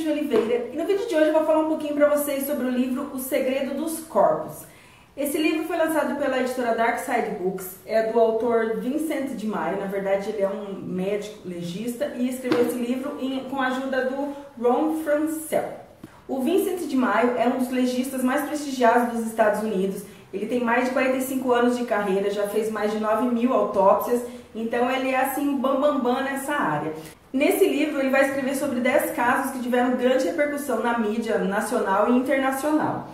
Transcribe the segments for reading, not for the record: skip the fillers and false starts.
de Oliveira e no vídeo de hoje eu vou falar um pouquinho para vocês sobre o livro O Segredo dos Corpos. Esse livro foi lançado pela editora Dark Side Books, é do autor Vincent de Maio, na verdade ele é um médico legista e escreveu esse livro com a ajuda do Ron Franscell. O Vincent de Maio é um dos legistas mais prestigiados dos Estados Unidos. Ele tem mais de 45 anos de carreira, já fez mais de 9.000 autópsias, então ele é assim o bambambam nessa área. Nesse livro ele vai escrever sobre 10 casos que tiveram grande repercussão na mídia nacional e internacional.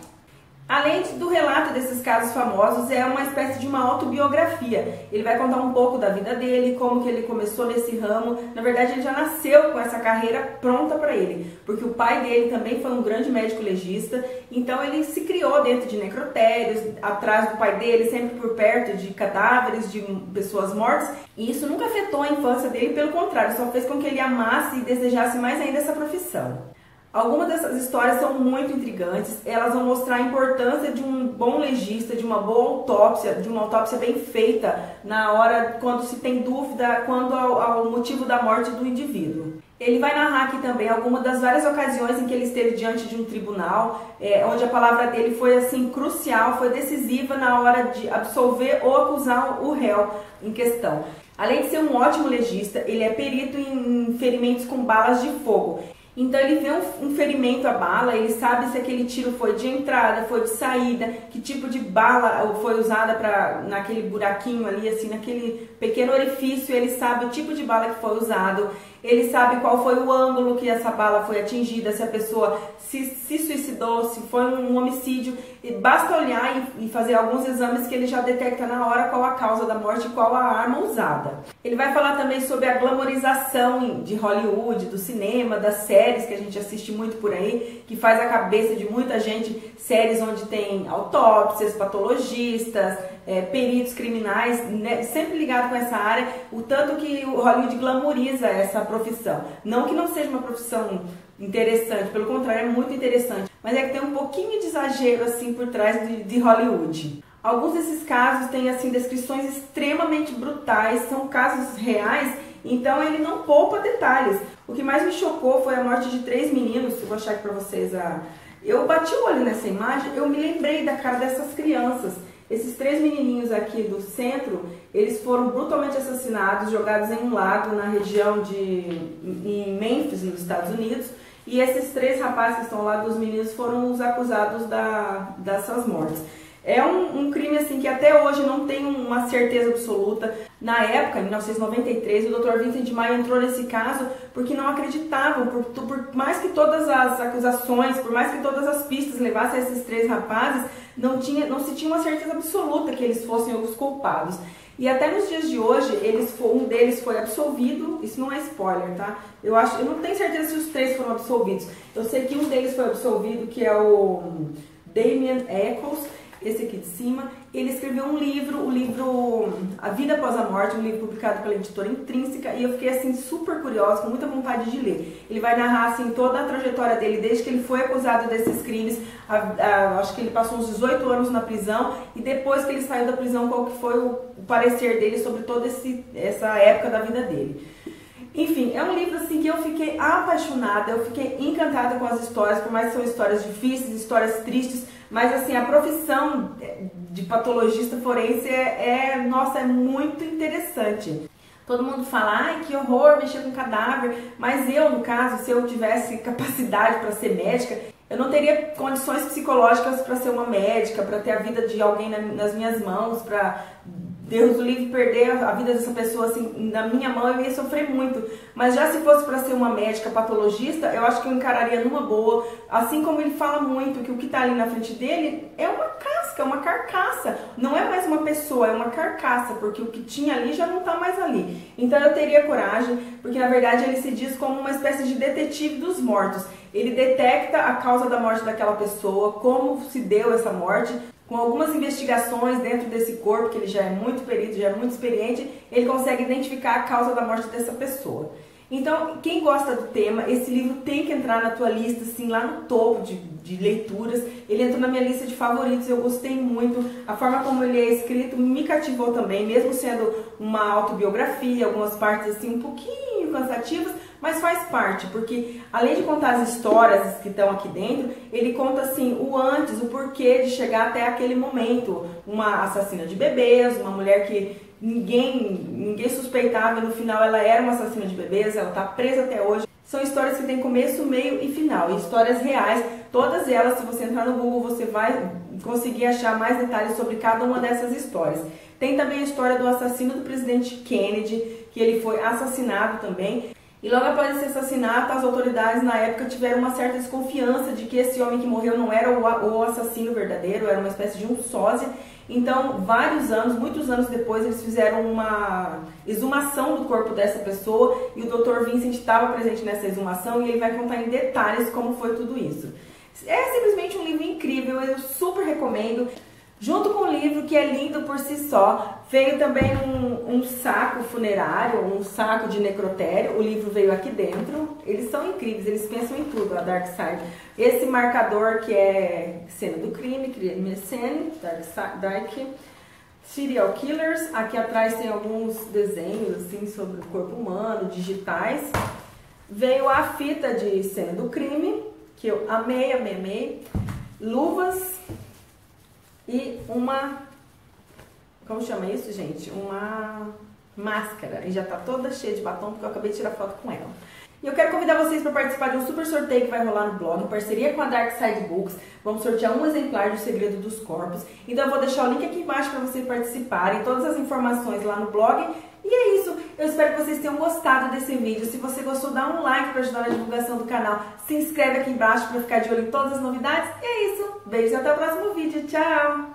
Além do relato desses casos famosos, é uma espécie de uma autobiografia. Ele vai contar um pouco da vida dele, como que ele começou nesse ramo. Na verdade, ele já nasceu com essa carreira pronta para ele, porque o pai dele também foi um grande médico legista, então ele se criou dentro de necrotérios, atrás do pai dele, sempre por perto de cadáveres de pessoas mortas, e isso nunca afetou a infância dele, pelo contrário, só fez com que ele amasse e desejasse mais ainda essa profissão. Algumas dessas histórias são muito intrigantes, elas vão mostrar a importância de um bom legista, de uma boa autópsia, de uma autópsia bem feita na hora quando se tem dúvida quanto ao motivo da morte do indivíduo. Ele vai narrar aqui também algumas das várias ocasiões em que ele esteve diante de um tribunal, onde a palavra dele foi assim crucial, foi decisiva na hora de absolver ou acusar o réu em questão. Além de ser um ótimo legista, ele é perito em ferimentos com balas de fogo. Então ele vê um ferimento à bala, ele sabe se aquele tiro foi de entrada, foi de saída, que tipo de bala foi usada naquele buraquinho ali, assim, naquele pequeno orifício, ele sabe o tipo de bala que foi usado, ele sabe qual foi o ângulo que essa bala foi atingida, se a pessoa se suicidou, se foi um homicídio. E basta olhar e fazer alguns exames que ele já detecta na hora qual a causa da morte e qual a arma usada. Ele vai falar também sobre a glamorização de Hollywood, do cinema, das séries que a gente assiste muito por aí, que faz a cabeça de muita gente, séries onde tem autópsias, patologistas, peritos criminais, né, sempre ligado com essa área, o tanto que o Hollywood glamoriza essa profissão. Não que não seja uma profissão interessante, pelo contrário, é muito interessante, mas é que tem um pouquinho de exagero assim por trás de Hollywood. Alguns desses casos têm assim descrições extremamente brutais, são casos reais, então ele não poupa detalhes. O que mais me chocou foi a morte de 3 meninos, eu vou achar aqui pra vocês Eu bati o olho nessa imagem, eu me lembrei da cara dessas crianças. Esses 3 menininhos aqui do centro, eles foram brutalmente assassinados, jogados em um lago na região em Memphis, nos Estados Unidos. E esses 3 rapazes que estão lá, dos meninos, foram os acusados dessas mortes. É um crime assim que até hoje não tem uma certeza absoluta. Na época, em 1993, o Dr. Vincent de Maio entrou nesse caso porque não acreditavam, por mais que todas as acusações, por mais que todas as pistas levassem a esses 3 rapazes, não se tinha uma certeza absoluta que eles fossem os culpados. E até nos dias de hoje, um deles foi absolvido, isso não é spoiler, tá? Eu não tenho certeza se os 3 foram absolvidos. Eu sei que um deles foi absolvido, que é o Damien Echols, esse aqui de cima. Ele escreveu um livro, o livro A Vida Após a Morte, um livro publicado pela editora Intrínseca, e eu fiquei assim super curiosa, com muita vontade de ler. Ele vai narrar assim toda a trajetória dele, desde que ele foi acusado desses crimes, acho que ele passou uns 18 anos na prisão, e depois que ele saiu da prisão, qual que foi o parecer dele sobre toda essa época da vida dele. Enfim, é um livro assim que eu fiquei apaixonada, eu fiquei encantada com as histórias, por mais que são histórias difíceis, histórias tristes, mas assim, a profissão de patologista forense nossa, é muito interessante. Todo mundo fala, ai que horror, mexer com cadáver, mas eu, no caso, se eu tivesse capacidade para ser médica, eu não teria condições psicológicas para ser uma médica, para ter a vida de alguém nas minhas mãos, para Deus do livre perder a vida dessa pessoa assim na minha mão, eu ia sofrer muito. Mas já se fosse para ser uma médica patologista, eu acho que eu encararia numa boa. Assim como ele fala muito que o que está ali na frente dele é uma casca, uma carcaça. Não é mais uma pessoa, é uma carcaça, porque o que tinha ali já não está mais ali. Então eu teria coragem, porque na verdade ele se diz como uma espécie de detetive dos mortos. Ele detecta a causa da morte daquela pessoa, como se deu essa morte. Com algumas investigações dentro desse corpo, que ele já é muito perito, já é muito experiente, ele consegue identificar a causa da morte dessa pessoa. Então, quem gosta do tema, esse livro tem que entrar na tua lista, assim, lá no topo de leituras. Ele entrou na minha lista de favoritos, eu gostei muito. A forma como ele é escrito me cativou também, mesmo sendo uma autobiografia, algumas partes assim um pouquinho cansativas, mas faz parte, porque além de contar as histórias que estão aqui dentro, ele conta assim o antes, o porquê de chegar até aquele momento. Uma assassina de bebês, uma mulher que ninguém suspeitava, e no final ela era uma assassina de bebês, ela está presa até hoje. São histórias que têm começo, meio e final, e histórias reais. Todas elas, se você entrar no Google, você vai conseguir achar mais detalhes sobre cada uma dessas histórias. Tem também a história do assassino do presidente Kennedy, que ele foi assassinado também. E logo após esse assassinato, as autoridades na época tiveram uma certa desconfiança de que esse homem que morreu não era o assassino verdadeiro, era uma espécie de um sósia. Então, muitos anos depois, eles fizeram uma exumação do corpo dessa pessoa e o Dr. Vincent estava presente nessa exumação e ele vai contar em detalhes como foi tudo isso. É simplesmente um livro incrível, eu super recomendo. Junto com o livro, que é lindo por si só, veio também um saco funerário, um saco de necrotério. O livro veio aqui dentro. Eles são incríveis, eles pensam em tudo, a Dark Side. Esse marcador que é cena do crime scene, Dark Serial Killers. Aqui atrás tem alguns desenhos assim sobre o corpo humano, digitais. Veio a fita de cena do crime, que eu amei. Luvas. E como chama isso, gente? Uma máscara. E já tá toda cheia de batom porque eu acabei de tirar foto com ela. E eu quero convidar vocês para participar de um super sorteio que vai rolar no blog, em parceria com a Dark Side Books. Vamos sortear um exemplar do Segredo dos Corpos. Então eu vou deixar o link aqui embaixo para vocês participarem, todas as informações lá no blog. E é isso, eu espero que vocês tenham gostado desse vídeo. Se você gostou, dá um like para ajudar na divulgação do canal. Se inscreve aqui embaixo para ficar de olho em todas as novidades. E é isso, beijo e até o próximo vídeo. Tchau!